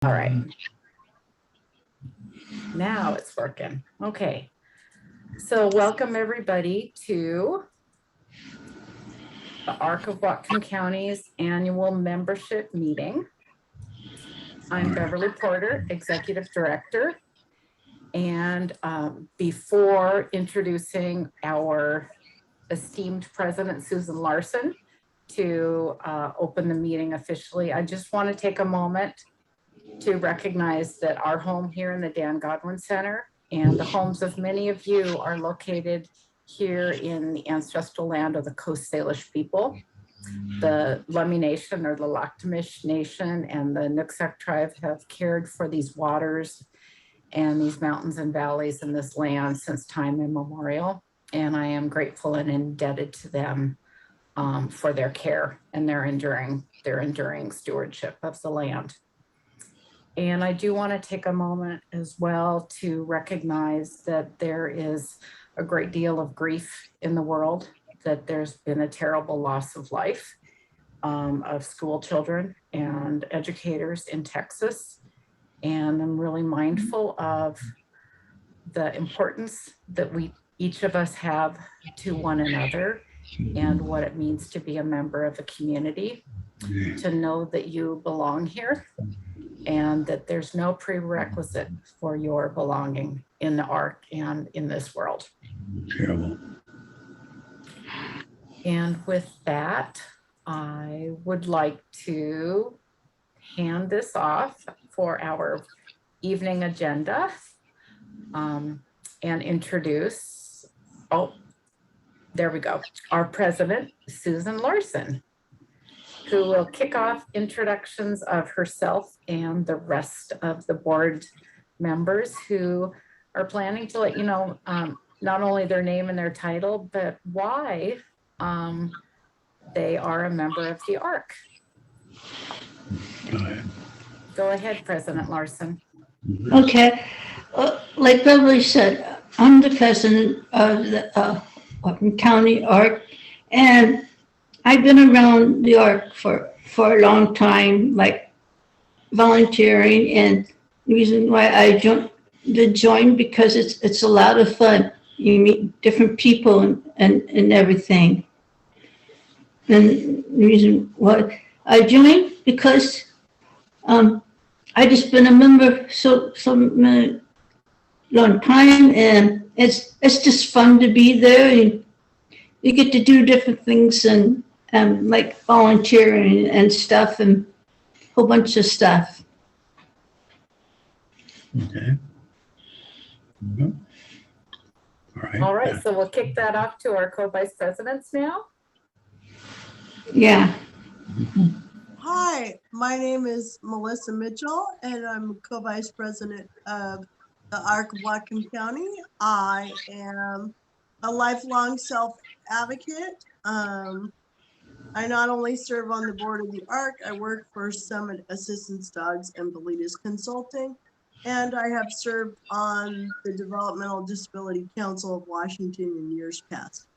All right. Now it's working. Okay. So welcome everybody to the ARC of Whatcom County's annual membership meeting. I'm Beverly Porter, Executive Director. And before introducing our esteemed President, Susan Larson, to open the meeting officially, I just want to take a moment to recognize that our home here in the Dan Godwin Center and the homes of many of you are located here in the ancestral land of the Coast Salish people. The Lummi Nation or the Lakhtamish Nation and the Nooksack tribe have cared for these waters and these mountains and valleys in this land since time immemorial. And I am grateful and indebted to them for their care and their enduring stewardship of the land. And I do want to take a moment as well to recognize that there is a great deal of grief in the world, that there's been a terrible loss of life of school children and educators in Texas. And I'm really mindful of the importance that each of us have to one another and what it means to be a member of a community, to know that you belong here and that there's no prerequisite for your belonging in the ARC and in this world. Terrible. And with that, I would like to hand this off for our evening agenda and introduce, there we go, our president, Susan Larson, who will kick off introductions of herself and the rest of the board members who are planning to let you know not only their name and their title, but why they are a member of the ARC. Go ahead, President Larson. Okay, like Beverly said, I'm the president of the Whatcom County ARC, and I've been around the ARC for a long time, like volunteering, and the reason why I joined because it's a lot of fun. You meet different people and everything. And the reason why I joined because I just been a member so long time, and it's just fun to be there, and you get to do different things and like volunteering and stuff and a whole bunch of stuff. Okay. Mm-hmm. All right, so we'll kick that off to our co-vice presidents now. Yeah. Hi, my name is Melissa Mitchell, and I'm co-vice president of the ARC of Whatcom County. I am a lifelong self-advocate. I not only serve on the board of the ARC, I work for Summit Assistance Dogs and Validas Consulting, and I have served on the Developmental Disability Council of Washington in years past.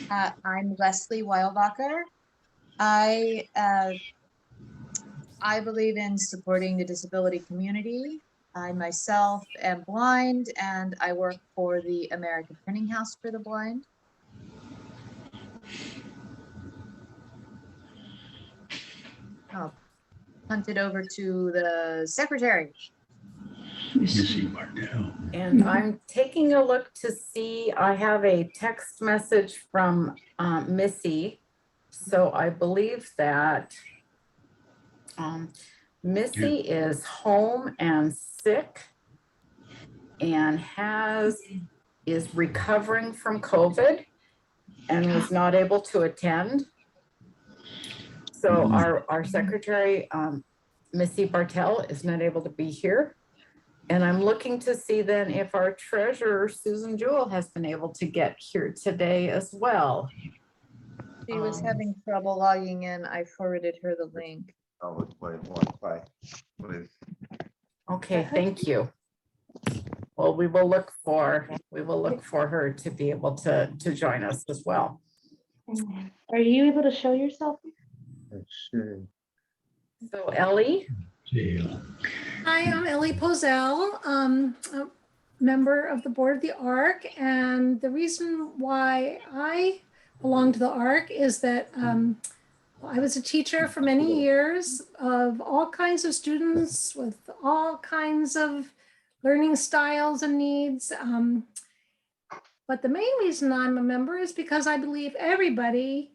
I'm Leslie Weilbacher. I believe in supporting the disability community. I myself am blind, and I work for the American Printing House for the Blind. I'll punt it over to the secretary. Missy Martell. And I'm taking a look to see, I have a text message from Missy. So I believe that Missy is home and sick and is recovering from COVID and was not able to attend. So our secretary, Missy Bartell, is not able to be here. And I'm looking to see then if our treasurer, Susan Jewell, has been able to get here today as well. She was having trouble logging in. I forwarded her the link. Okay, thank you. Well, we will look for her to be able to join us as well. Are you able to show yourself? Sure. So Ellie, Jail. Hi, I'm Ellie Pozell, a member of the board of the ARC. And the reason why I belong to the ARC is that I was a teacher for many years of all kinds of students with all kinds of learning styles and needs. But the main reason I'm a member is because I believe everybody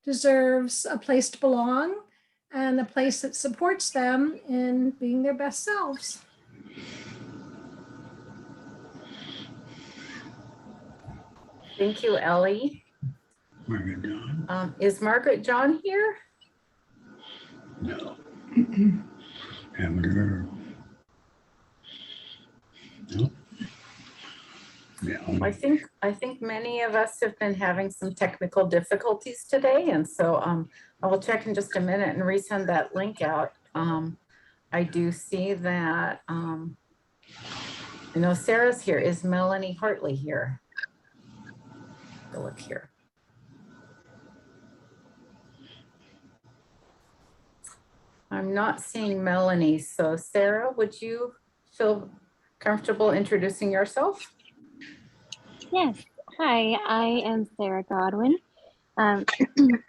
deserves a place to belong and a place that supports them in being their best selves. thank you, Ellie. Margaret Dawn? Is Margaret John here? No. Haven't heard. No. I think many of us have been having some technical difficulties today, and so I will check in just a minute and resend that link out. I do see that Sarah's here. Is Melanie Hartley here? Go look here. I'm not seeing Melanie. So Sarah, would you feel comfortable introducing yourself? Yes. Hi, I am Sarah Godwin. I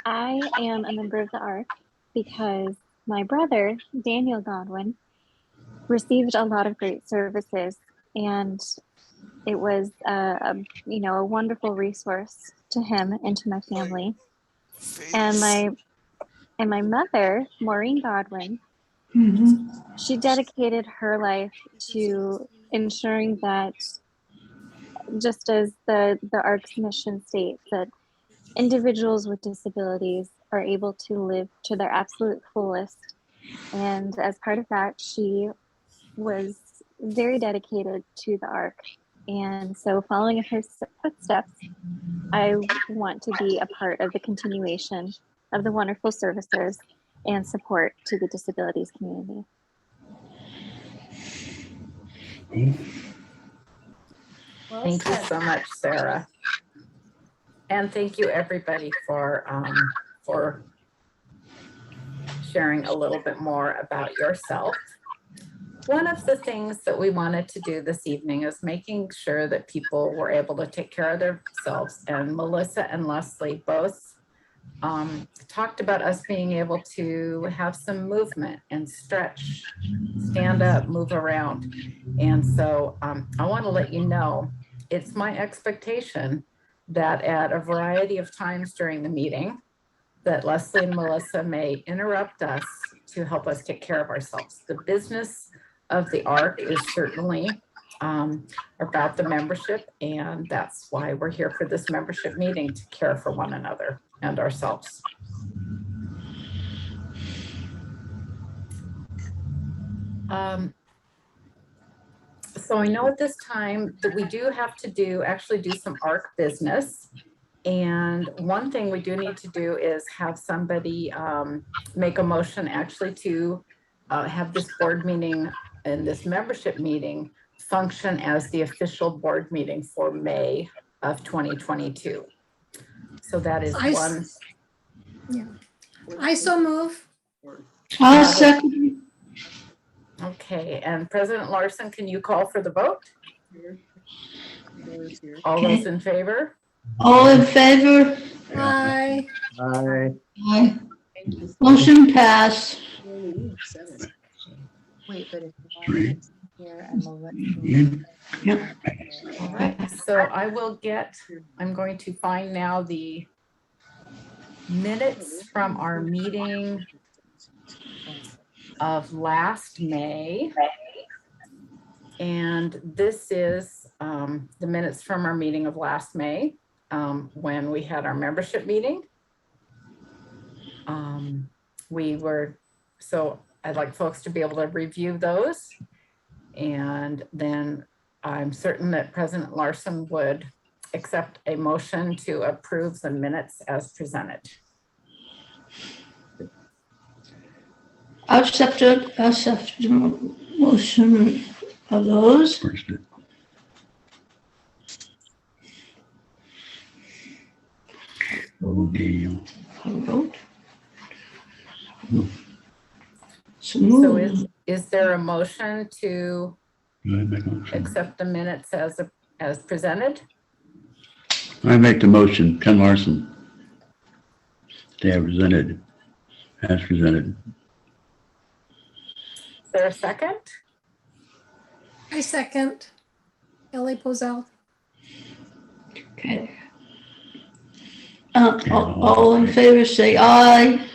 am a member of the ARC because my brother, Daniel Godwin, received a lot of great services, and it was a wonderful resource to him and to my family. And my mother, Maureen Godwin, she dedicated her life to ensuring that, just as the ARC's mission states, that individuals with disabilities are able to live to their absolute fullest. And as part of that, she was very dedicated to the ARC. And so, following in her footsteps, I want to be a part of the continuation of the wonderful services and support to the disabilities community. Cool. Well Thank you said. so much, Sarah. And thank you everybody for sharing a little bit more about yourself. One of the things that we wanted to do this evening is making sure that people were able to take care of themselves. And Melissa and Leslie both talked about us being able to have some movement and stretch, stand up, move around. And so I want to let you know, it's my expectation that at a variety of times during the meeting, that Leslie and Melissa may interrupt us to help us take care of ourselves. The business of the ARC is certainly about the membership, and that's why we're here for this membership meeting, to care for one another and ourselves. So I know at this time that we do have to actually do some ARC business. And one thing we do need to do is have somebody make a motion actually to have this board meeting and this membership meeting function as the official board meeting for May of 2022. So that is one. Yeah. I so move. I'll second. Okay, and President Larson, can you call for the vote? All those in favor? All in favor? Aye. Aye. Aye. Motion passed. Wait, but if Three. here and we'll let Yep. All right, so I'm going to find now the minutes from our meeting of last May. And this is the minutes from our meeting of last May, when we had our membership meeting. So I'd like folks to be able to review those. And then I'm certain that President Larson would accept a motion to approve the minutes as presented. I'll accept the motion of those. First bit. Oh, Daniel. I'll vote. So So moved. is there a motion to Do I make a motion? accept the minutes as presented? I make the motion, Ken Larson. They are presented, as presented. Is there a second? I second. Ellie Posel. Okay. All in favor, say aye.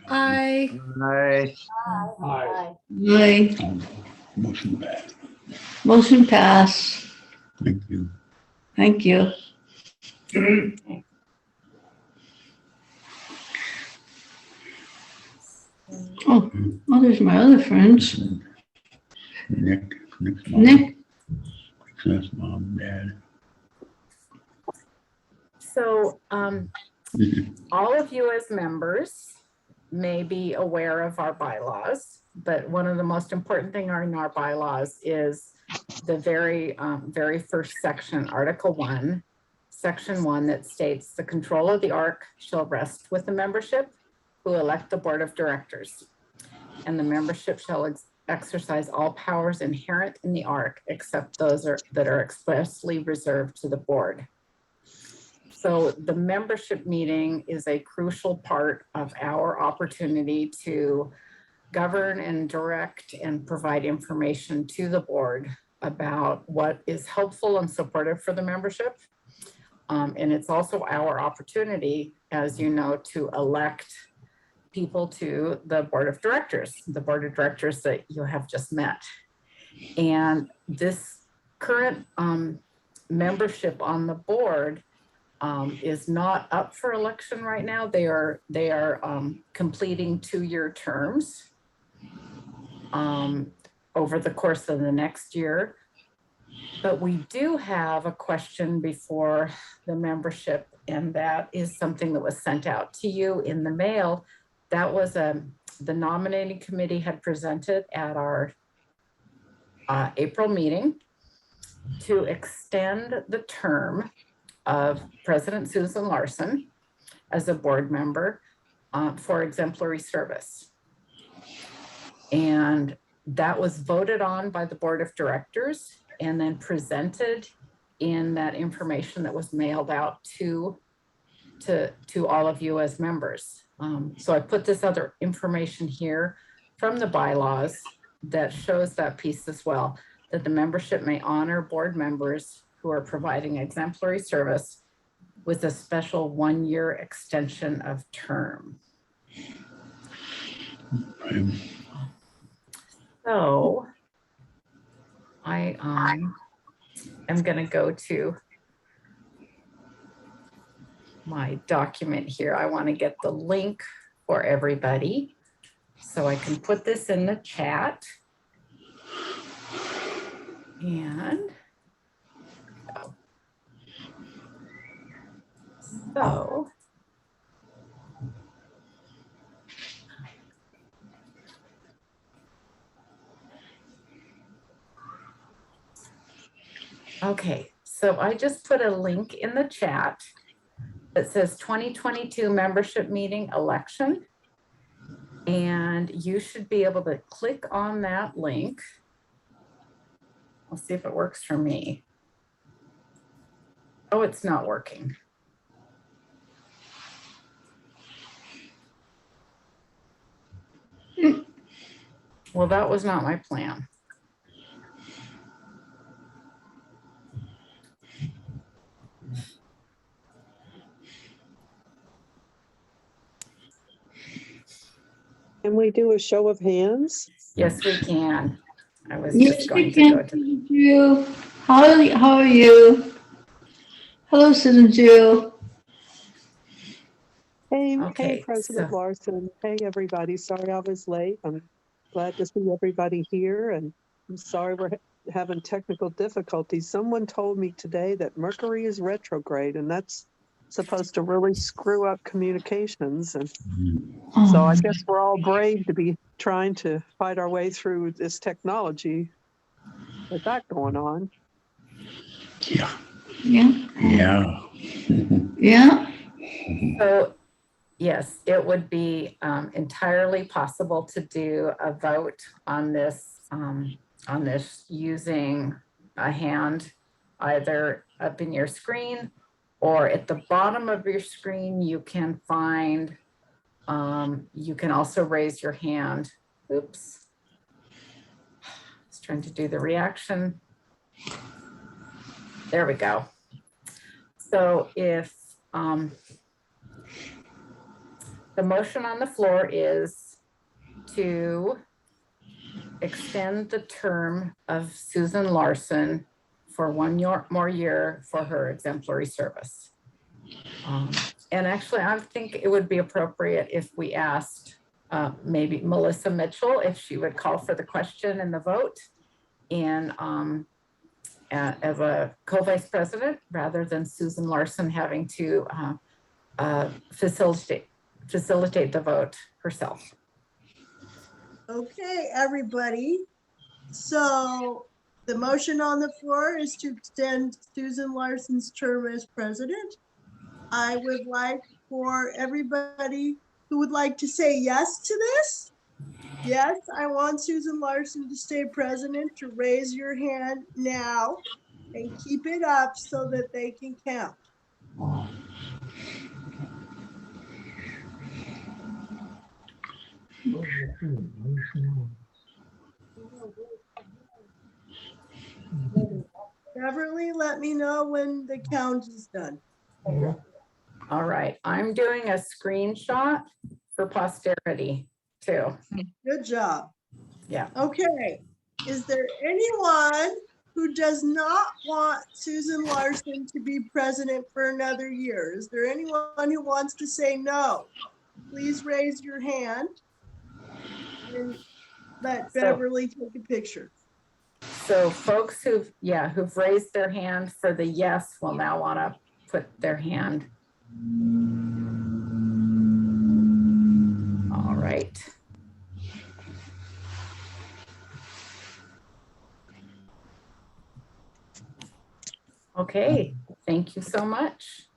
I, Aye. Aye. Motion passed. Motion pass. Thank you. Thank you. Oh, there's my other friends. Nick's mom. Nick, Success mom, dad. So all of you as members may be aware of our bylaws, but one of the most important thing in our bylaws is the very first section, Article 1, Section 1, that states the control of the ARC shall rest with the membership who elect the board of directors. And the membership shall exercise all powers inherent in the ARC except those that are expressly reserved to the board. So the membership meeting is a crucial part of our opportunity to govern and direct and provide information to the board about what is helpful and supportive for the membership. And it's also our opportunity, as you know, to elect people to the board of directors that you have just met. And this current membership on the board is not up for election right now. They are completing 2-year terms over the course of the next year. But we do have a question before the membership, and that is something that was sent out to you in the mail. That was the nominating committee had presented at our April meeting to extend the term of President Susan Larson as a board member for exemplary service. And that was voted on by the board of directors and then presented in that information that was mailed out to all of you as members. So I put this other information here from the bylaws that shows that piece as well, that the membership may honor board members who are providing exemplary service with a special 1-year extension of term. So I am going to go to my document here. I want to get the link for everybody so I can put this in the chat. And so okay, so I just put a link in the chat that says 2022 membership meeting election. And you should be able to click on that link. I'll see if it works for me. Oh, it's not working. Well, that was not my plan. Can we do a show of hands? Yes, we can. I was yes, just going we to go can. to. You. How are you? Hello, Susan Jill. Hey, Okay, hey, President so- Larson. Hey, everybody. Sorry I was late. I'm glad to see everybody here, and I'm sorry we're having technical difficulties. Someone told me today that Mercury is retrograde, and that's supposed to really screw up communications. And so I guess we're all brave to be trying to fight our way through this technology with that going on. Yeah. Yeah. Yeah. Yeah. So yes, it would be entirely possible to do a vote on this using a hand, either up in your screen or at the bottom of your screen. You can find, you can also raise your hand. Oops. I was trying to do the reaction. There we go. So if the motion on the floor is to extend the term of Susan Larson for more year for her exemplary service. And actually, I think it would be appropriate if we asked maybe Melissa Mitchell if she would call for the question and the vote and as a co-vice president, rather than Susan Larson having to facilitate the vote herself. Okay, everybody. So the motion on the floor is to extend Susan Larson's term as president. I would like for everybody who would like to say yes to this. Yes, I want Susan Larson to stay president, to raise your hand now and keep it up so that they can count. Beverly, let me know when the count is done. All right, I'm doing a screenshot for posterity too. Good job. Yeah. Okay, is there anyone who does not want Susan Larson to be president for another year? Is there anyone who wants to say no? Please raise your hand and let Beverly take a picture. So folks who've raised their hand for the yes will now want to put their hand. All right. Okay, thank you so much.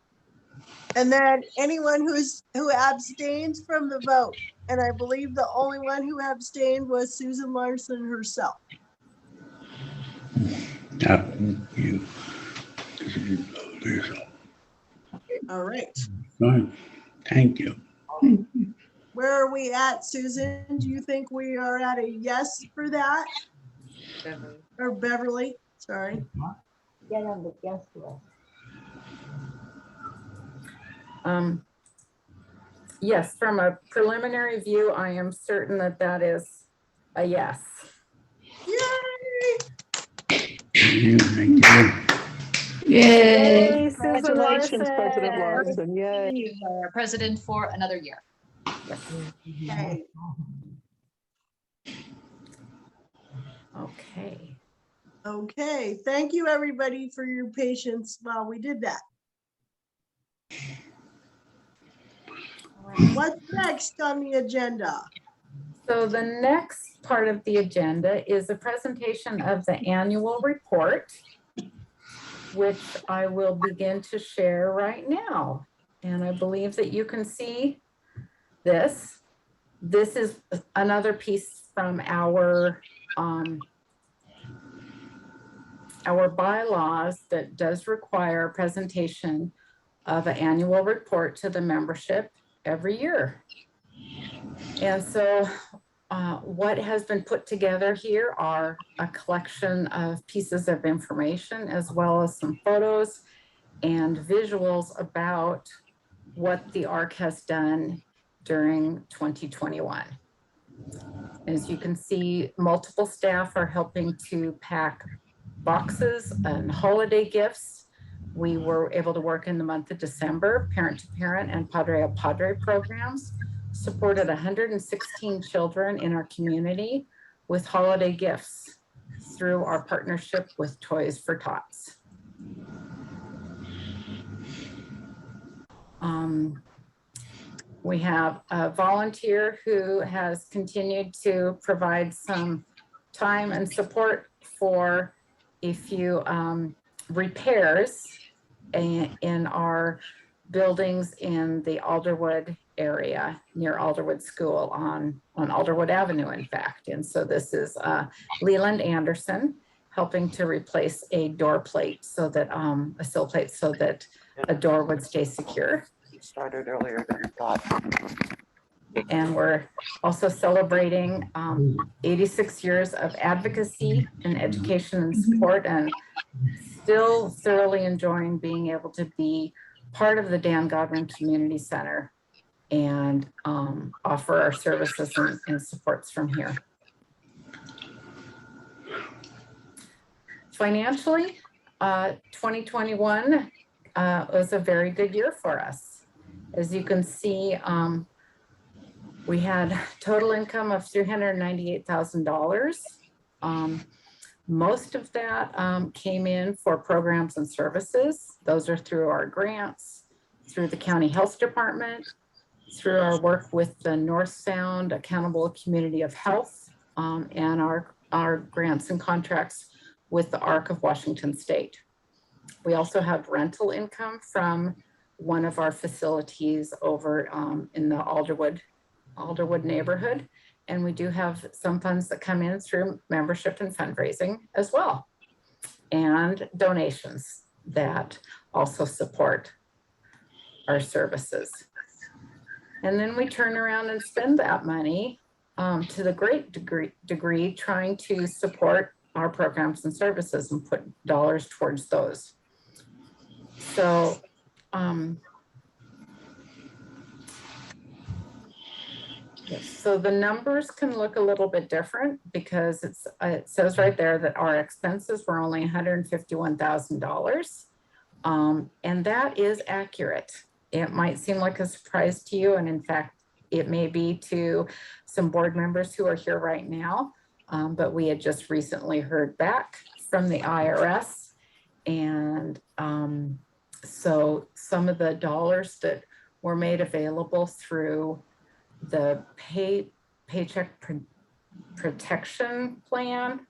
And then anyone who abstains from the vote. And I believe the only one who abstained was Susan Larson herself. You. All right. Right. Thank you. Where are we at, Susan? Do you think we are at a yes for that? Beverly. Or Beverly, sorry. Get on the guest list. Yes, from a preliminary view, I am certain that that is a yes. Yay! Yay. Congratulations, President Larson. Yay. You are president for another year. Okay. Okay. Okay, thank you everybody for your patience while we did that. What's next on the agenda? So the next part of the agenda is a presentation of the annual report, which I will begin to share right now. And I believe that you can see this. This is another piece from our bylaws that does require a presentation of an annual report to the membership every year. And so what has been put together here are a collection of pieces of information, as well as some photos and visuals about what the ARC has done during 2021. As you can see, multiple staff are helping to pack boxes and holiday gifts. We were able to work in the month of December, parent to parent and padre a padre programs, supported 116 children in our community with holiday gifts through our partnership with Toys for Tots. We have a volunteer who has continued to provide some time and support for a few repairs in our buildings in the Alderwood area near Alderwood School on Alderwood Avenue, in fact. And so this is Leland Anderson helping to replace a door plate so that, a sill plate so that a door would stay secure. Started earlier than I thought. And we're also celebrating 86 years of advocacy and education and support, and still thoroughly enjoying being able to be part of the Dan Godwin Community Center and offer our services and supports from here. Financially, 2021 was a very good year for us. As you can see, we had total income of $398,000. Most of that came in for programs and services. Those are through our grants, through the county health department, through our work with the North Sound Accountable Community of Health, and our grants and contracts with the ARC of Washington State. We also have rental income from one of our facilities over in the Alderwood neighborhood. And we do have some funds that come in through membership and fundraising as well, and donations that also support our services. And then we turn around and spend that money to the great degree trying to support our programs and services and put dollars towards those. So yes, so the numbers can look a little bit different because it says right there that our expenses were only $151,000. And that is accurate. It might seem like a surprise to you, and in fact, it may be to some board members who are here right now, but we had just recently heard back from the IRS. And so some of the dollars that were made available through the Paycheck Protection Plan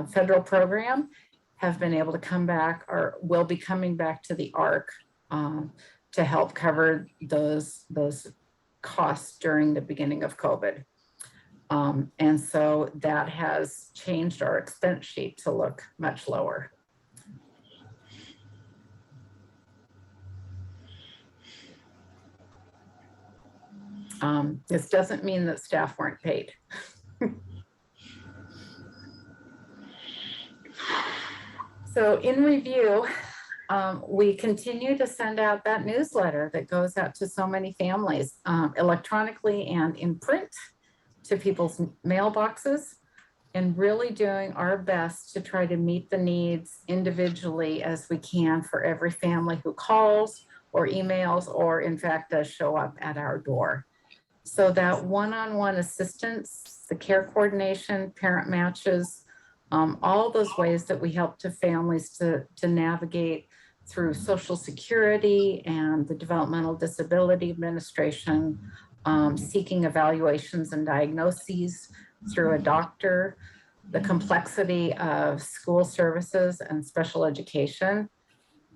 federal program have been able to come back, or will be coming back to the ARC to help cover those costs during the beginning of COVID. And so that has changed our expense sheet to look much lower. This doesn't mean that staff weren't paid. So in review, we continue to send out that newsletter that goes out to so many families electronically and in print to people's mailboxes, and really doing our best to try to meet the needs individually as we can for every family who calls or emails or in fact does show up at our door. So that one-on-one assistance, the care coordination, parent matches, all those ways that we help to families to navigate through Social Security and the Developmental Disability Administration, seeking evaluations and diagnoses through a doctor, the complexity of school services and special education.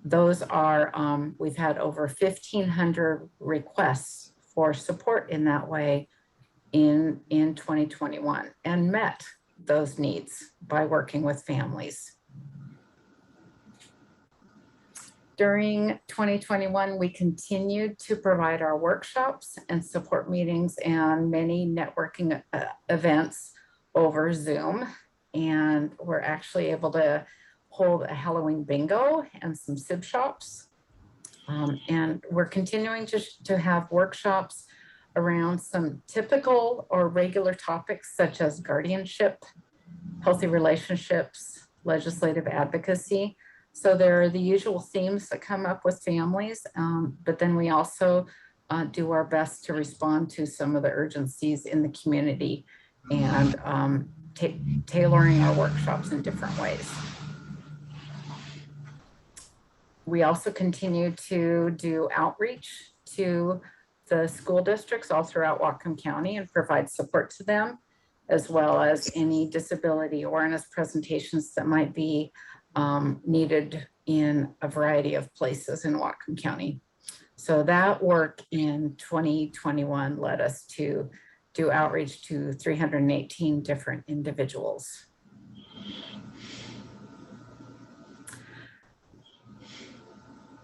Those are, we've had over 1,500 requests for support in that way in 2021, and met those needs by working with families. During 2021, we continued to provide our workshops and support meetings and many networking events over Zoom. And we're actually able to hold a Halloween bingo and some SIB shops. And we're continuing to have workshops around some typical or regular topics such as guardianship, healthy relationships, legislative advocacy. So there are the usual themes that come up with families, but then we also do our best to respond to some of the urgencies in the community and tailoring our workshops in different ways. We also continue to do outreach to the school districts all throughout Whatcom County and provide support to them, as well as any disability awareness presentations that might be needed in a variety of places in Whatcom County. So that work in 2021 led us to do outreach to 318 different individuals.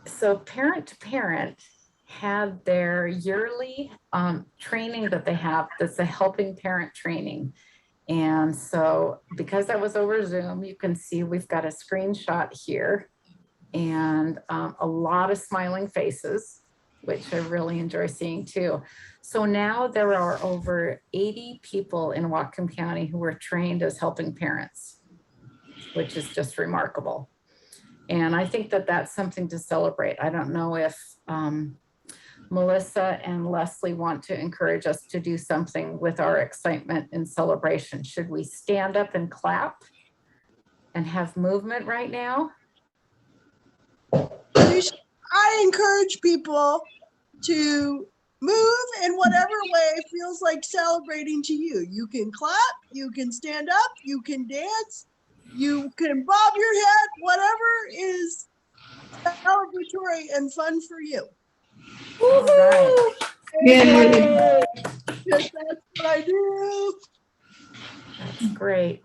So Parent to Parent had their yearly training that they have, that's a helping parent training. And so because that was over Zoom, you can see we've got a screenshot here and a lot of smiling faces, which I really enjoy seeing too. So now there are over 80 people in Whatcom County who were trained as helping parents, which is just remarkable. And I think that that's something to celebrate. I don't know if Melissa and Leslie want to encourage us to do something with our excitement and celebration. Should we stand up and clap and have movement right now? I encourage people to move in whatever way feels like celebrating to you. You can clap, you can stand up, you can dance, you can bob your head, whatever is celebratory and fun for you. All right. Yay. Yes, that's what I do. That's great.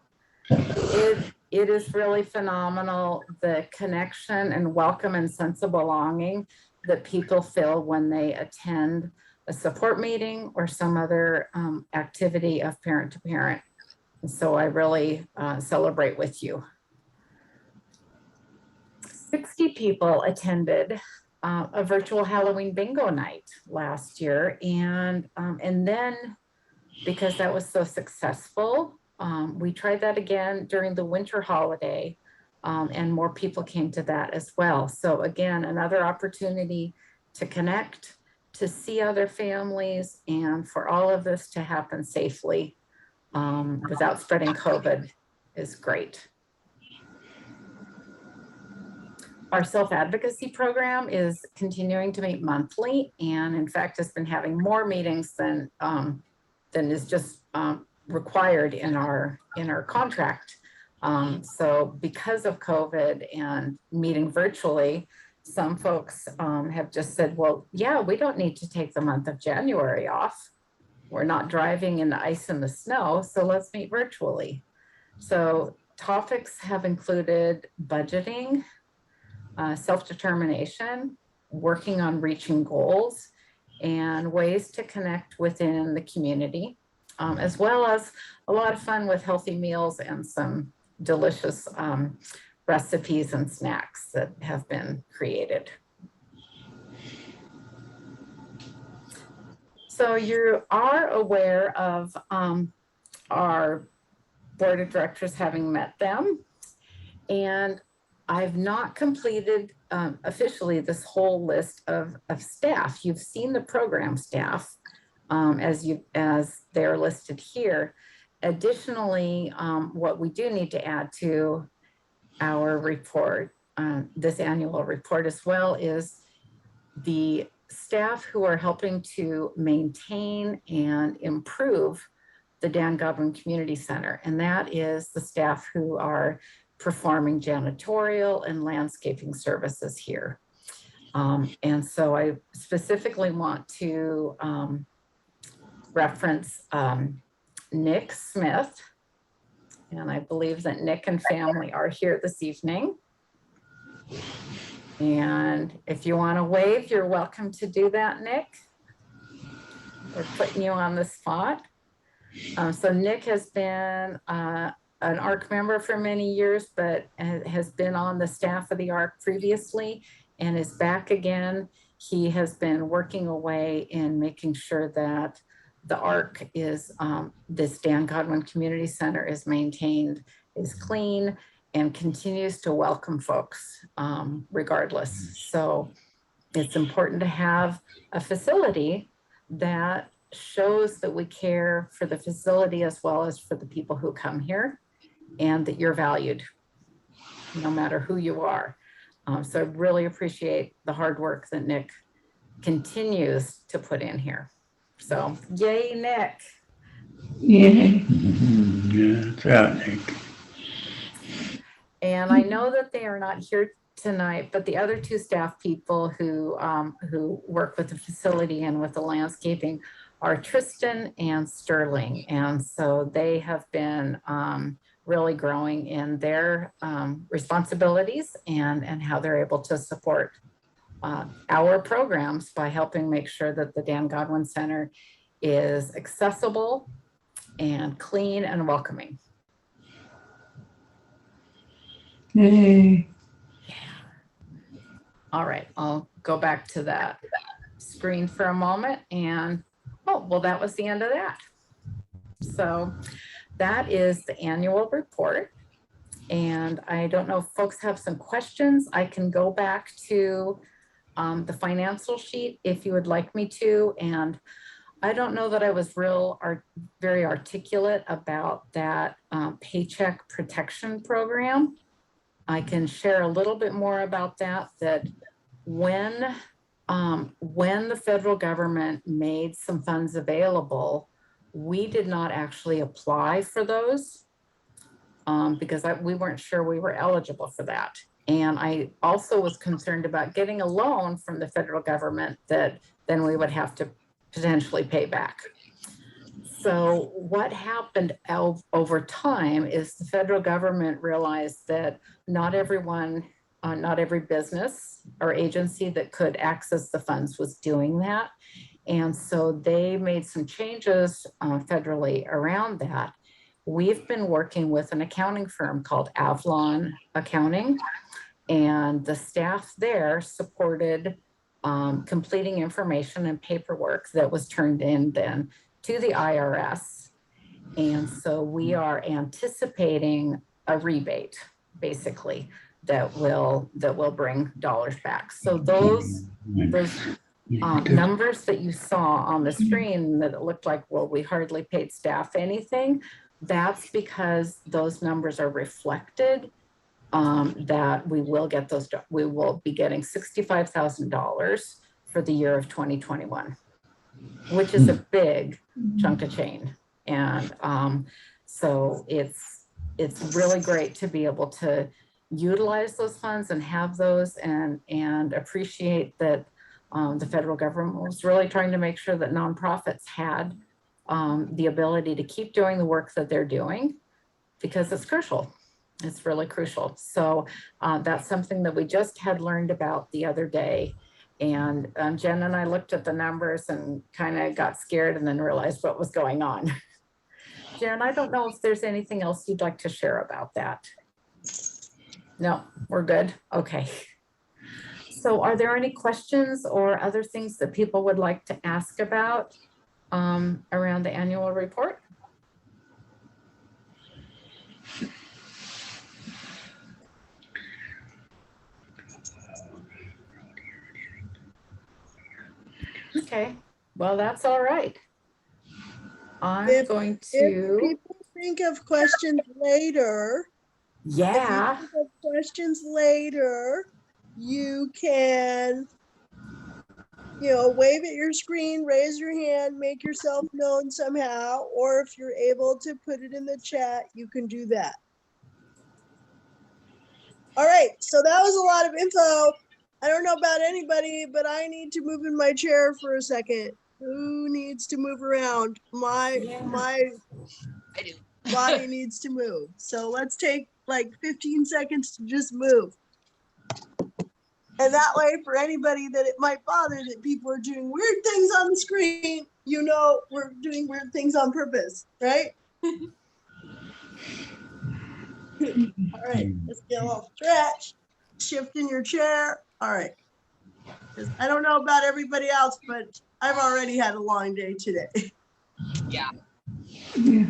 It is really phenomenal, the connection and welcome and sense of belonging that people feel when they attend a support meeting or some other activity of parent to parent. And so I really celebrate with you. 60 people attended a virtual Halloween bingo night last year. And then because that was so successful, we tried that again during the winter holiday, and more people came to that as well. So again, another opportunity to connect, to see other families, and for all of this to happen safely without spreading COVID is great. Our self-advocacy program is continuing to meet monthly, and in fact has been having more meetings than is just required in our contract. So because of COVID and meeting virtually, some folks have just said, well, yeah, we don't need to take the month of January off. We're not driving in the ice and the snow, so let's meet virtually. So topics have included budgeting, self-determination, working on reaching goals, and ways to connect within the community, as well as a lot of fun with healthy meals and some delicious recipes and snacks that have been created. So you are aware of our board of directors having met them, and I've not completed officially this whole list of staff. You've seen the program staff as they're listed here. Additionally, what we do need to add to our report, this annual report as well, is the staff who are helping to maintain and improve the Dan Godwin Community Center. And that is the staff who are performing janitorial and landscaping services here. And so I specifically want to reference Nick Smith. And I believe that Nick and family are here this evening. And if you want to wave, you're welcome to do that, Nick. We're putting you on the spot. So Nick has been an ARC member for many years, but has been on the staff of the ARC previously and is back again. He has been working away in making sure that the ARC is, this Dan Godwin Community Center is maintained, is clean, and continues to welcome folks regardless. So it's important to have a facility that shows that we care for the facility as well as for the people who come here, and that you're valued no matter who you are. So I really appreciate the hard work that Nick continues to put in here. So yay, Nick. Yay. Yeah, that's right, Nick. And I know that they are not here tonight, but the other two staff people who work with the facility and with the landscaping are Tristan and Sterling. And so they have been really growing in their responsibilities and how they're able to support our programs by helping make sure that the Dan Godwin Center is accessible and clean and welcoming. Yay. All right, I'll go back to that screen for a moment and, oh, well, that was the end of that. So that is the annual report. And I don't know if folks have some questions. I can go back to the financial sheet if you would like me to. And I don't know that I was very articulate about that paycheck protection program. I can share a little bit more about that when the federal government made some funds available, we did not actually apply for those because we weren't sure we were eligible for that. And I also was concerned about getting a loan from the federal government that then we would have to potentially pay back. So what happened over time is the federal government realized that not everyone, not every business or agency that could access the funds was doing that. And so they made some changes federally around that. We've been working with an accounting firm called Avalon Accounting, and the staff there supported completing information and paperwork that was turned in then to the IRS. And so we are anticipating a rebate, basically, that will bring dollars back. So those numbers that you saw on the screen that it looked like, well, we hardly paid staff anything, that's because those numbers are reflected that we will be getting $65,000 for the year of 2021, which is a big chunk of change. And so it's really great to be able to utilize those funds and have those and appreciate that the federal government was really trying to make sure that nonprofits had the ability to keep doing the work that they're doing because it's crucial. It's really crucial. So that's something that we just had learned about the other day. And Jen and I looked at the numbers and kind of got scared and then realized what was going on. Jen, I don't know if there's anything else you'd like to share about that. No, we're good. Okay. So are there any questions or other things that people would like to ask about around the annual report? Okay, well, that's all right. I'm going to. If people think of questions later, yeah. if you think of questions later, you can, wave at your screen, raise your hand, make yourself known somehow, or if you're able to put it in the chat, you can do that. All right, so that was a lot of info. I don't know about anybody, but I need to move in my chair for a second. Who needs to move around? My body needs to move. So let's take like 15 seconds to just move. And that way, for anybody that it might bother that people are doing weird things on the screen, we're doing weird things on purpose, right? All right, let's get a little stretch, shift in your chair. All right. Because I don't know about everybody else, but I've already had a long day today. Yeah. Yes.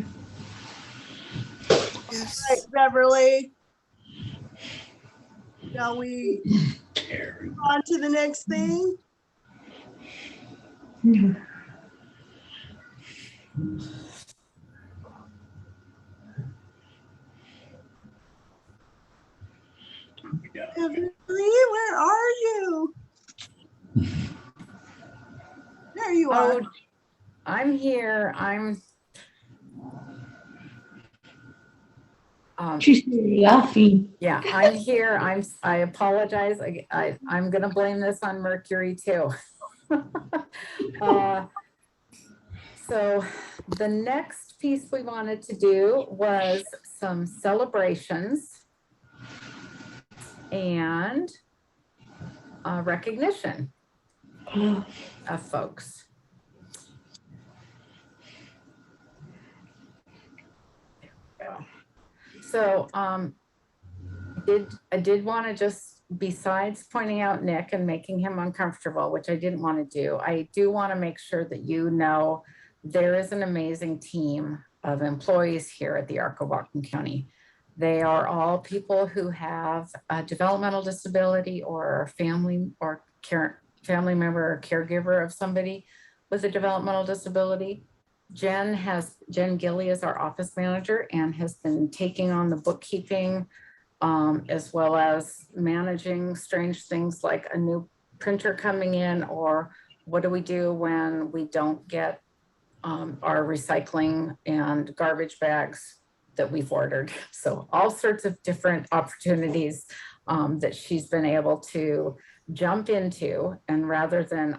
All right, Beverly. Shall we move on to the next thing? Yeah. Beverly, where are you? There you are. Oh, I'm here. She's laughing. Yeah, I'm here. I apologize. I'm gonna blame this on Mercury too. So the next piece we wanted to do was some celebrations and recognition of folks. So I did want to just, besides pointing out Nick and making him uncomfortable, which I didn't want to do, I do want to make sure that you know there is an amazing team of employees here at the ARC of Whatcom County. They are all people who have a developmental disability or family member or caregiver of somebody with a developmental disability. Jen Gilly is our office manager and has been taking on the bookkeeping, as well as managing strange things like a new printer coming in, or what do we do when we don't get our recycling and garbage bags that we've ordered. So all sorts of different opportunities that she's been able to jump into, and rather than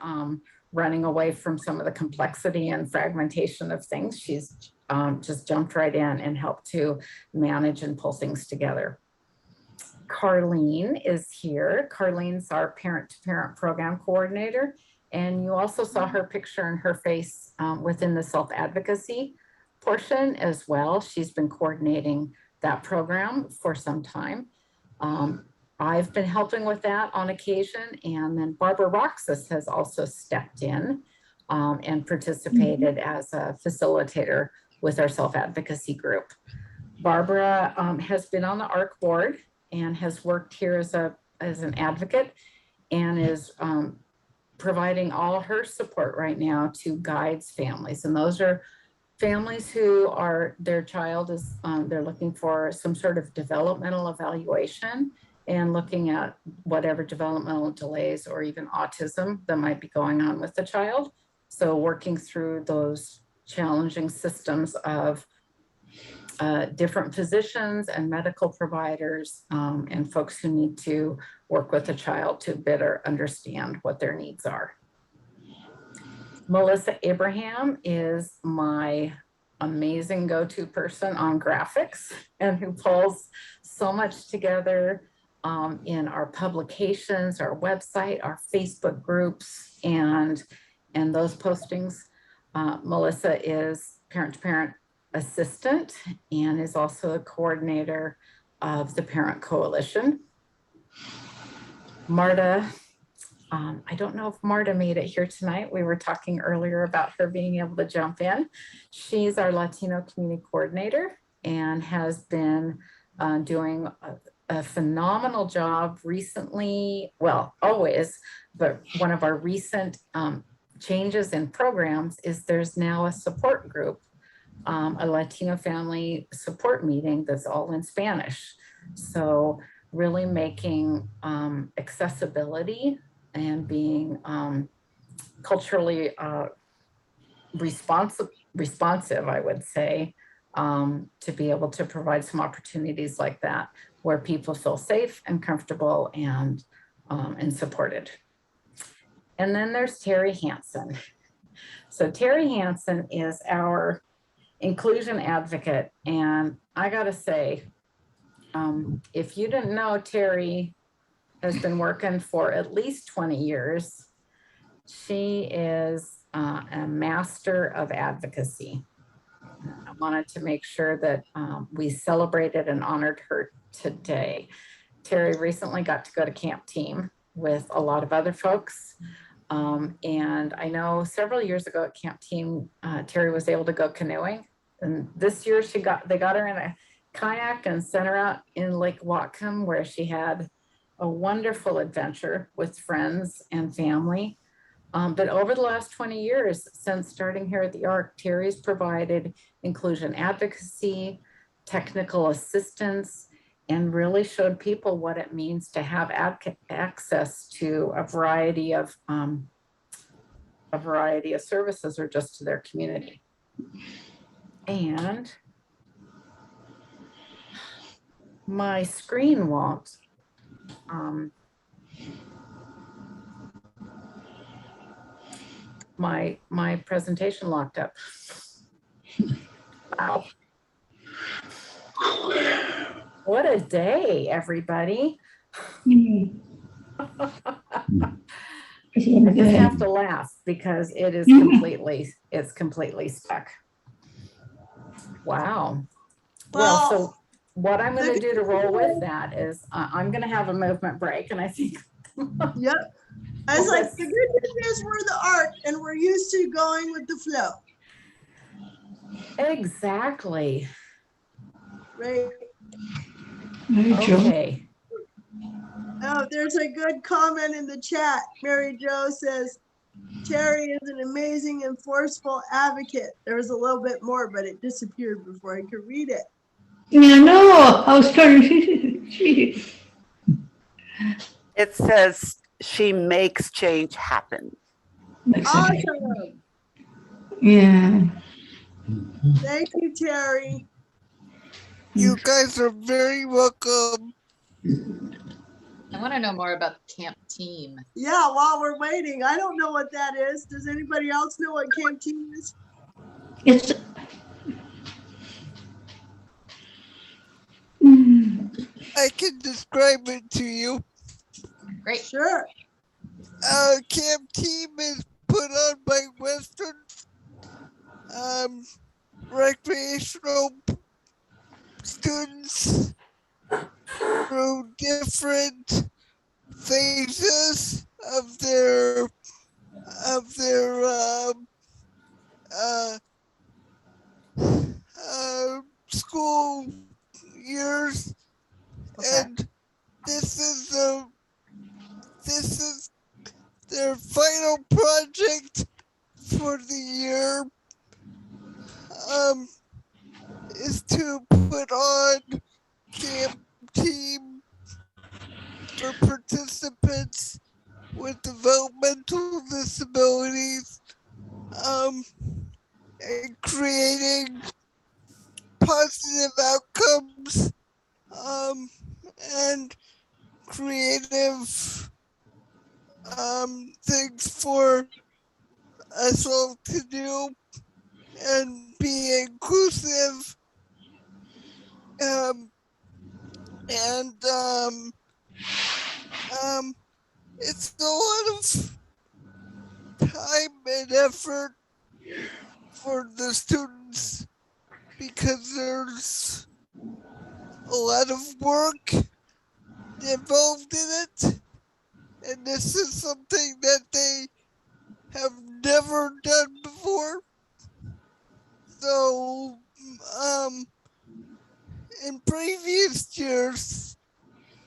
running away from some of the complexity and fragmentation of things, she's just jumped right in and helped to manage and pull things together. Carlene is here. Carlene's our parent-to-parent program coordinator. And you also saw her picture and her face within the self-advocacy portion as well. She's been coordinating that program for some time. I've been helping with that on occasion. And then Barbara Roxas has also stepped in and participated as a facilitator with our self-advocacy group. Barbara has been on the ARC board and has worked here as an advocate, and is providing all her support right now to guides families. And those are families who are, their child is, they're looking for some sort of developmental evaluation and looking at whatever developmental delays or even autism that might be going on with the child. So working through those challenging systems of different physicians and medical providers and folks who need to work with a child to better understand what their needs are. Melissa Abraham is my amazing go-to person on graphics, and who pulls so much together in our publications, our website, our Facebook groups, and those postings. Melissa is parent-to-parent assistant and is also a coordinator of the Parent Coalition. Marta, I don't know if Marta made it here tonight. We were talking earlier about her being able to jump in. She's our Latino community coordinator and has been doing a phenomenal job recently, well, always, but one of our recent changes in programs is there's now a support group, a Latino family support meeting that's all in Spanish. So really making accessibility and being culturally responsive, I would say, to be able to provide some opportunities like that where people feel safe and comfortable and supported. And then there's Terry Hansen. So Terry Hansen is our inclusion advocate. And I gotta say, if you didn't know, Terry has been working for at least 20 years. She is a master of advocacy. I wanted to make sure that we celebrated and honored her today. Terry recently got to go to Camp Team with a lot of other folks. And I know several years ago at Camp Team, Terry was able to go canoeing. And this year they got her in a kayak and sent her out in Lake Whatcom, where she had a wonderful adventure with friends and family. But over the last 20 years, since starting here at the ARC, Terry's provided inclusion advocacy, technical assistance, and really showed people what it means to have access to a variety of services, or just to their community. And my screen won't. My presentation locked up. Wow. What a day, everybody. I just have to laugh because it is completely stuck. Wow. Well, so what I'm going to do to roll with that is I'm going to have a movement break, and I think. Yep. I was like, the good news is we're the ARC and we're used to going with the flow. Exactly. Right. Okay. Oh, there's a good comment in the chat. Mary Jo says, Terry is an amazing and forceful advocate. There was a little bit more, but it disappeared before I could read it. Yeah, no, I was trying to. It says she makes change happen. Awesome. Yeah. Thank you, Terry. You guys are very welcome. I want to know more about the camp team. Yeah, while we're waiting, I don't know what that is. Does anybody else know what camp team is? It's. I can describe it to you. Great. Sure. Camp team is put on by Western recreational students through different phases of their school years. Okay. And this is their final project for the year. Is to put on camp team for participants with developmental disabilities, and creating positive outcomes, and creative things for us all to do, and be inclusive, it's a lot of time and effort for the students because there's a lot of work involved in it, and this is something that they have never done before. So, in previous years,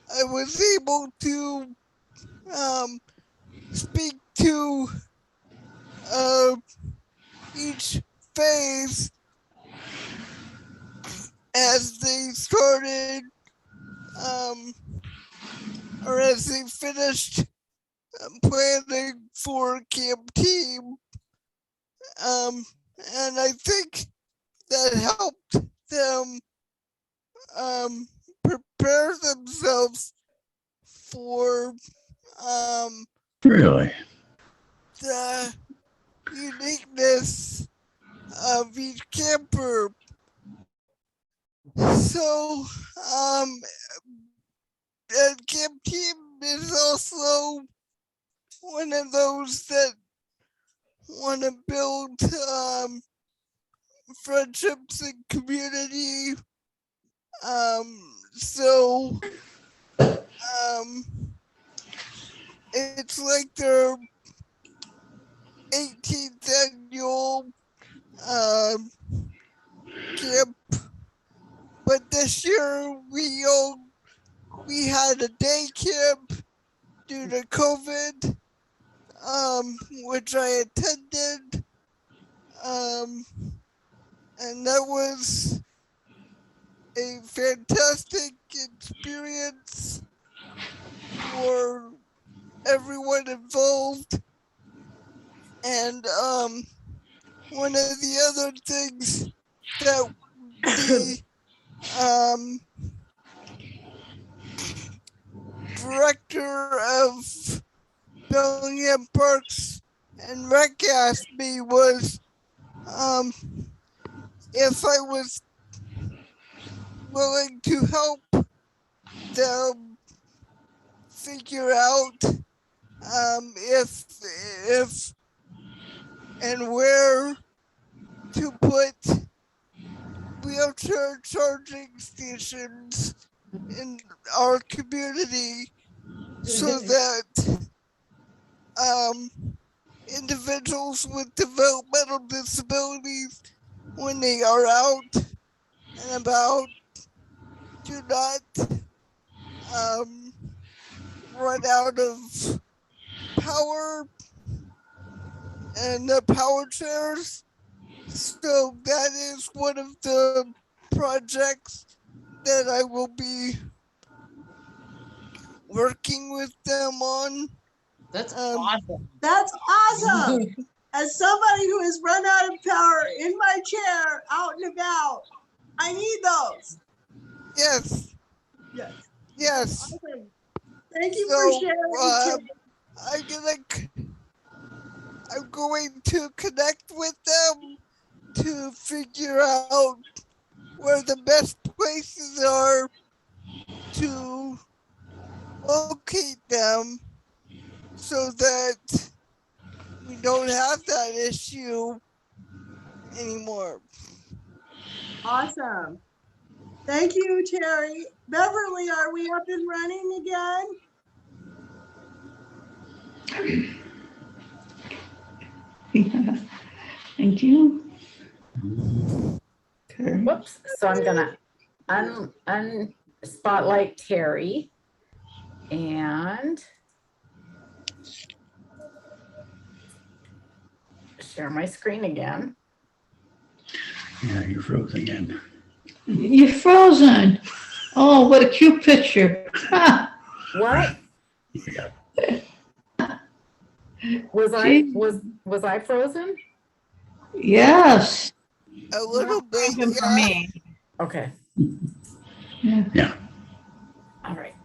I was able to speak to each phase as they started, or as they finished planning for camp team. And I think that helped them prepare themselves for Really? the uniqueness of each camper. So, and camp team is also one of those that want to build friendships and community. So it's like their 18th annual camp, but this year we had a day camp due to COVID, which I attended, and that was a fantastic experience for everyone involved. And one of the other things that we director of Bellingham Parks and Rec asked me was if I was willing to help them figure out if and where to put wheelchair charging stations in our community so that individuals with developmental disabilities, when they are out and about, do not run out of power and the power chairs. So that is one of the projects that I will be working with them on. That's awesome. That's awesome. As somebody who has run out of power in my chair out and about, I need those. Yes, Yes. yes. Awesome. Thank you So, for sharing. I'm going to connect with them to figure out where the best places are to locate them so that we don't have that issue anymore. Awesome. Thank you, Terry. Beverly, are we up and running again? Yeah. Thank you. Okay. Whoops. So I'm gonna spotlight Terry and share my screen again. Yeah, you froze again. You're frozen. Oh, what a cute picture. What? Was I frozen? Yes. A little bit, For me. Okay. Yeah. All right.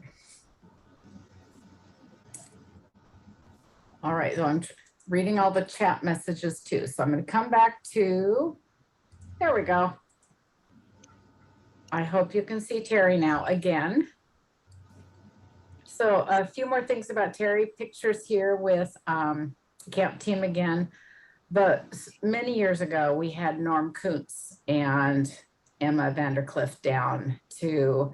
All right. So I'm reading all the chat messages too. So I'm going to come back to, there we go. I hope you can see Terry now again. So a few more things about Terry. Pictures here with camp team again. But many years ago, we had Norm Kuntz and Emma Vandercliff down to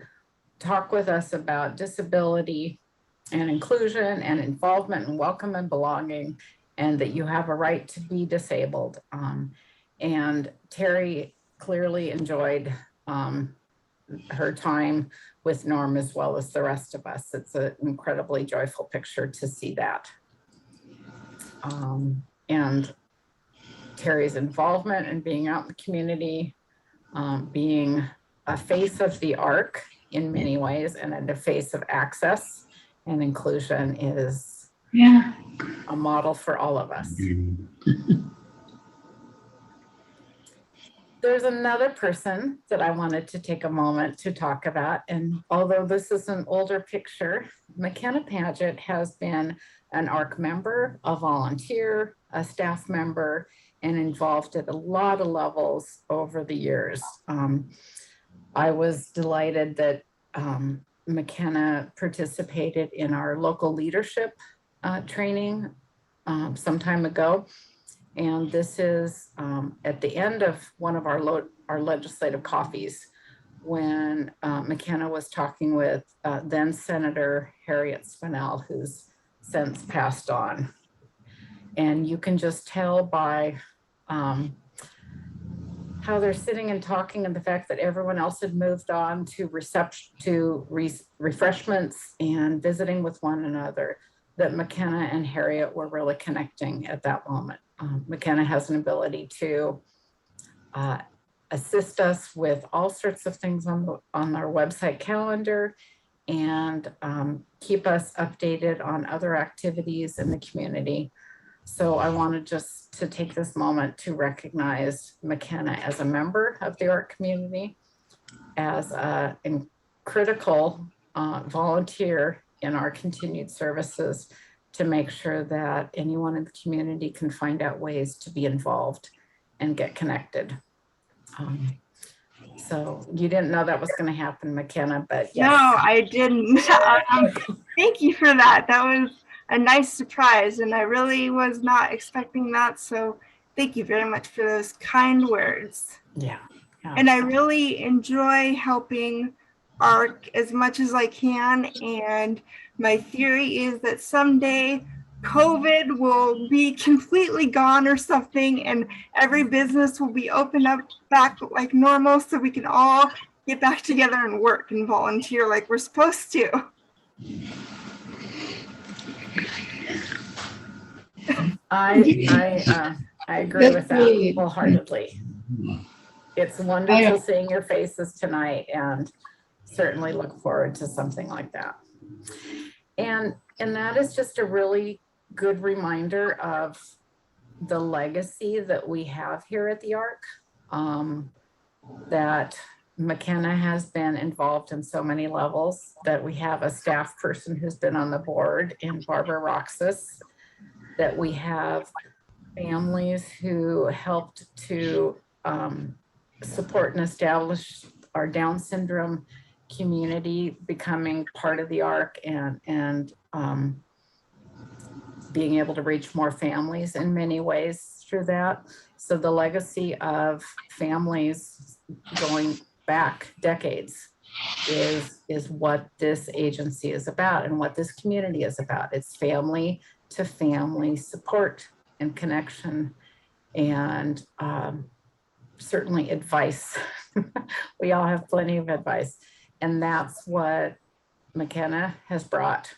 talk with us about disability and inclusion and involvement and welcome and belonging, and that you have a right to be disabled. And Terry clearly enjoyed her time with Norm as well as the rest of us. It's an incredibly joyful picture to see that. And Terry's involvement and being out in the community, being a face of the ARC in many ways and a face of access and inclusion is a model for all of us. There's another person that I wanted to take a moment to talk about. And although this is an older picture, McKenna Paget has been an ARC member, a volunteer, a staff member, and involved at a lot of levels over the years. I was delighted that McKenna participated in our local leadership training some time ago. And this is at the end of one of our legislative coffees when McKenna was talking with then Senator Harriet Spinell, who's since passed on. And you can just tell by how they're sitting and talking and the fact that everyone else had moved on to refreshments and visiting with one another, that McKenna and Harriet were really connecting at that moment. McKenna has an ability to assist us with all sorts of things on our website calendar and keep us updated on other activities in the community. So I wanted just to take this moment to recognize McKenna as a member of the ARC community, as a critical volunteer in our continued services to make sure that anyone in the community can find out ways to be involved and get connected. So you didn't know that was going to happen, McKenna, but yes. No, I didn't. Thank you for that. That was a nice surprise, and I really was not expecting that. So thank you very much for those kind words. Yeah. And I really enjoy helping ARC as much as I can. And my theory is that someday COVID will be completely gone or something, and every business will be opened up back like normal, so we can all get back together and work and volunteer like we're supposed to. I agree with that wholeheartedly. It's wonderful seeing your faces tonight, and certainly look forward to something like that. And that is just a really good reminder of the legacy that we have here at the ARC, that McKenna has been involved in so many levels, that we have a staff person who's been on the board in Barbara Roxas, that we have families who helped to support and establish our Down syndrome community becoming part of the ARC, and being able to reach more families in many ways through that. So the legacy of families going back decades is what this agency is about and what this community is about. It's family to family support and connection, and certainly advice. We all have plenty of advice, and that's what McKenna has brought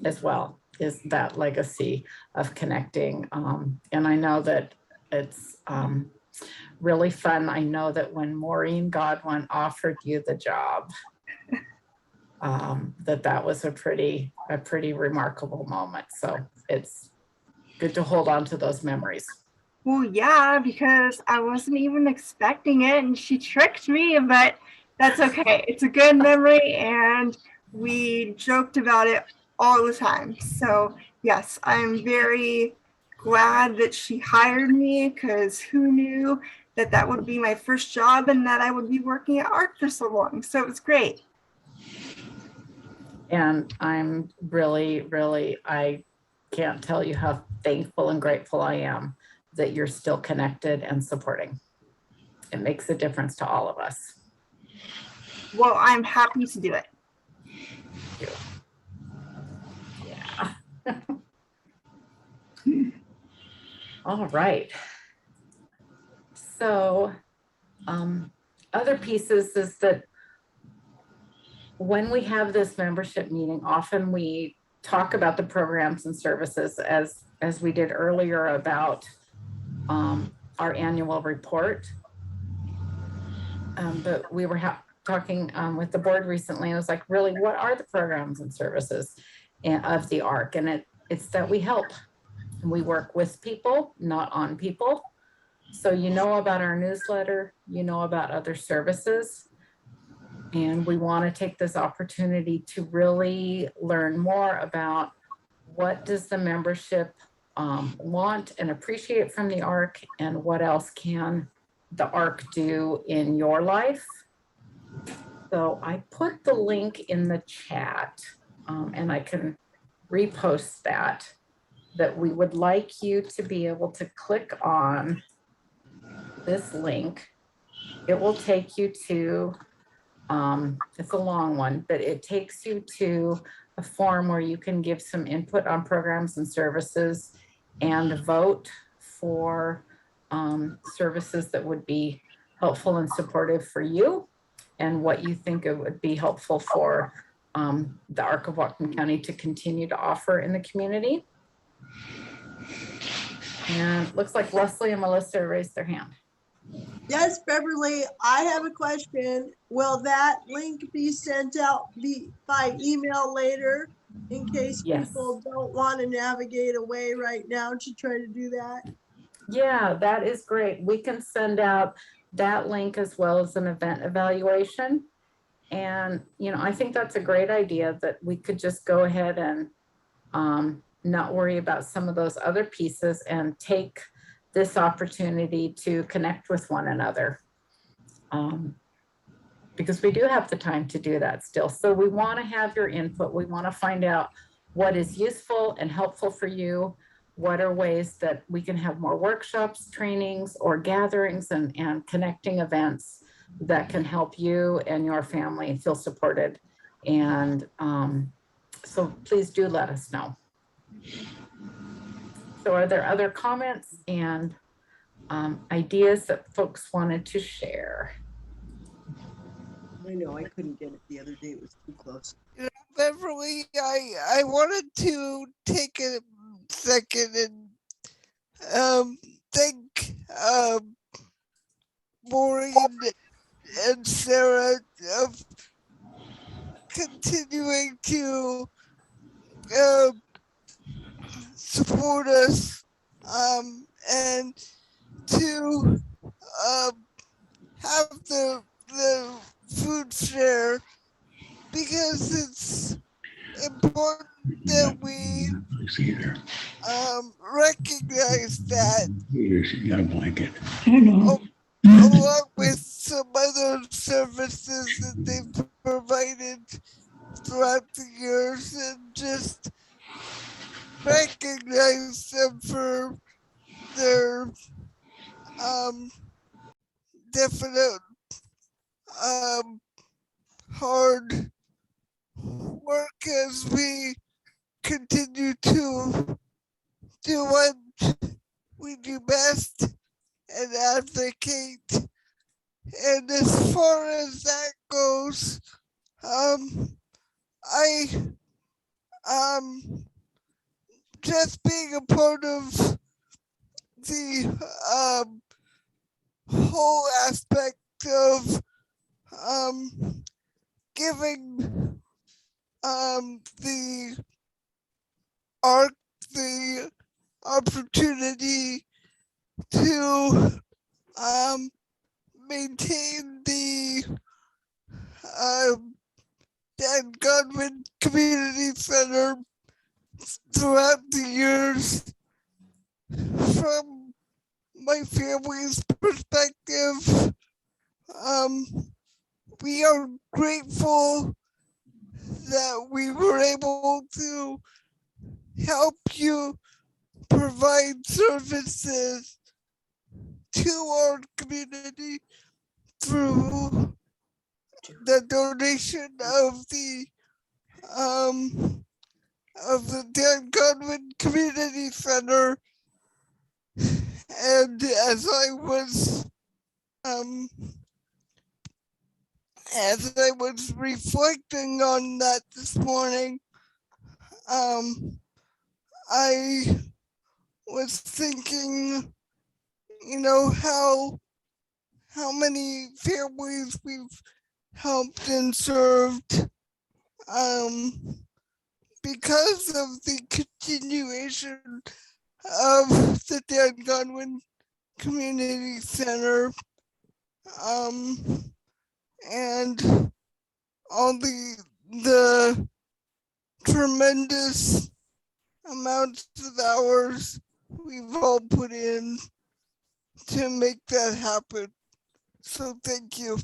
as well, is that legacy of connecting. And I know that it's really fun. I know that when Maureen Godwin offered you the job, that was a pretty remarkable moment. So it's good to hold on to those memories. Well, yeah, because I wasn't even expecting it, and she tricked me, but that's okay. It's a good memory, and we joked about it all the time. So yes, I'm very glad that she hired me, because who knew that that would be my first job and that I would be working at ARC for so long. So it was great. And I'm really, I can't tell you how thankful and grateful I am that you're still connected and supporting. It makes a difference to all of us. Well, I'm happy to do it. Yeah. All right. So other pieces is that when we have this membership meeting, often we talk about the programs and services as we did earlier about our annual report. But we were talking with the board recently, and it was like, really, what are the programs and services of the ARC? And it's that we help. And we work with people, not on people. So you know about our newsletter, you know about other services. And we want to take this opportunity to really learn more about what does the membership want and appreciate from the ARC, and what else can the ARC do in your life. So I put the link in the chat, and I can repost that we would like you to be able to click on this link. It will take you to, it's a long one, but it takes you to a form where you can give some input on programs and services and vote for services that would be helpful and supportive for you, and what you think it would be helpful for the ARC of Whatcom County to continue to offer in the community. And looks like Leslie and Melissa raised their hand. Yes, Beverly, I have a question. Will that link be sent out by email later in case people don't want to navigate away right now to try to do that? Yeah, that is great. We can send out that link as well as an event evaluation. And, I think that's a great idea that we could just go ahead and not worry about some of those other pieces and take this opportunity to connect with one another. Because we do have the time to do that still. So we want to have your input. We want to find out what is useful and helpful for you. What are ways that we can have more workshops, trainings, or gatherings and connecting events that can help you and your family feel supported. And so please do let us know. So are there other comments and ideas that folks wanted to share? I know I couldn't get it the other day. It was too close. Beverly, I wanted to take a second and thank Maureen and Sarah of continuing to support us and to have the food share, because it's important that we recognize that Here's, you got a blanket. along with some other services that they've provided throughout the years, and just recognize them for their definite hard work as we continue to do what we do best and advocate. And as far as that goes, I just being a part of the whole aspect of giving the ARC the opportunity to maintain the Dan Godwin Community Center throughout the years. From my family's perspective, we are grateful that we were able to help you provide services to our community through the donation of the Dan Godwin Community Center. And as I was reflecting on that this morning, I was thinking, how many families we've helped and served because of the continuation of the Dan Godwin Community Center, and all the tremendous amounts of hours we've all put in to make that happen. So thank you.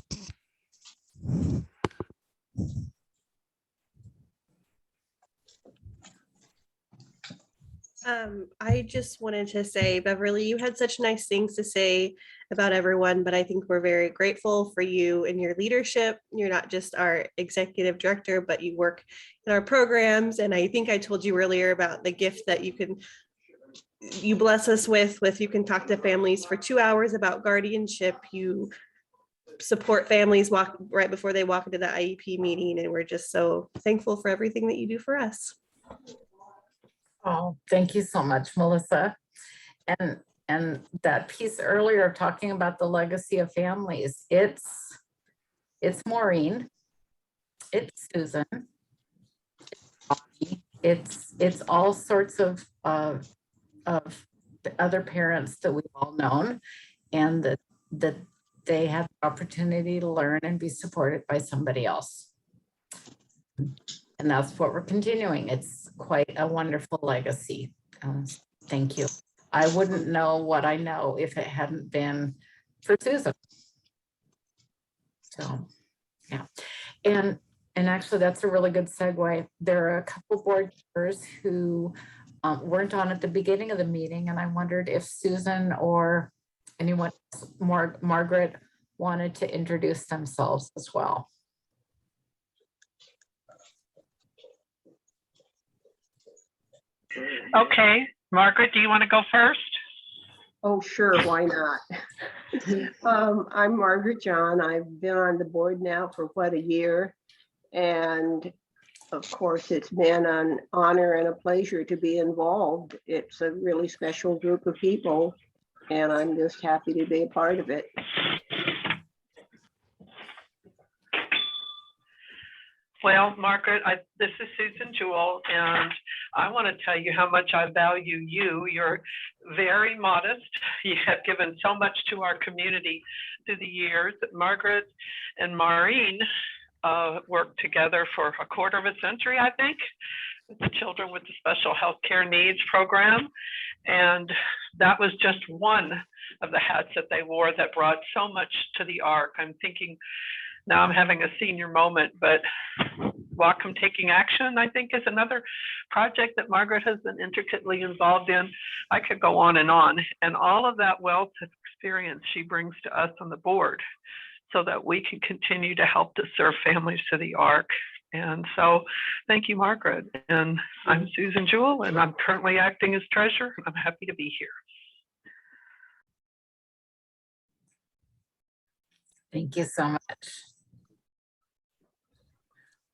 I just wanted to say, Beverly, you had such nice things to say about everyone, but I think we're very grateful for you and your leadership. You're not just our executive director, but you work in our programs. And I think I told you earlier about the gift that you bless us with you can talk to families for 2 hours about guardianship. You support families right before they walk into the IEP meeting. And we're just so thankful for everything that you do for us. Oh, thank you so much, Melissa. And that piece earlier talking about the legacy of families, it's Maureen, it's Susan, it's all sorts of the other parents that we've all known, and the they had the opportunity to learn and be supported by somebody else. And that's what we're continuing. It's quite a wonderful legacy. Thank you. I wouldn't know what I know if it hadn't been for Susan. So, yeah. And actually, that's a really good segue. There are a couple board members who weren't on at the beginning of the meeting, and I wondered if Susan or anyone more, Margaret, wanted to introduce themselves as well. Okay, Margaret, do you want to go first? Oh, sure, why not? I'm Margaret John. I've been on the board now for what, a year? And of course, it's been an honor and a pleasure to be involved. It's a really special group of people, and I'm just happy to be a part of it. Well, Margaret, this is Susan Jewell, and I want to tell you how much I value you. You're very modest. You have given so much to our community through the years. Margaret and Maureen worked together for a quarter of a century, I think, with the Children with the Special Health Care Needs program. And that was just one of the hats that they wore that brought so much to the ARC. I'm thinking, now I'm having a senior moment, but Whatcom Taking Action, I think, is another project that Margaret has been intricately involved in. I could go on. And all of that wealth of experience she brings to us on the board so that we can continue to help to serve families to the ARC. And so thank you, Margaret. And I'm Susan Jewell, and I'm currently acting as treasurer. I'm happy to be here. Thank you so much.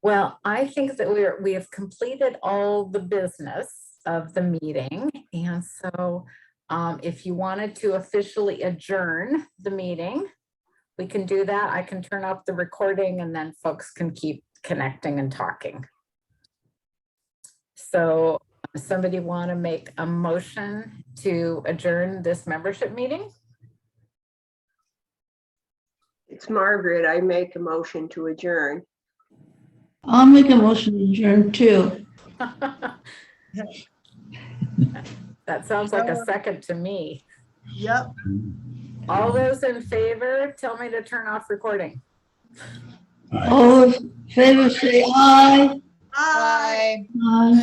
Well, I think that we have completed all the business of the meeting. And so if you wanted to officially adjourn the meeting, we can do that. I can turn off the recording and then folks can keep connecting and talking. So somebody want to make a motion to adjourn this membership meeting? It's Margaret. I make a motion to adjourn. I'll make a motion to adjourn too. That sounds like a second to me. Yep. All those in favor, tell me to turn off recording. All in favor, say aye. Aye. Aye.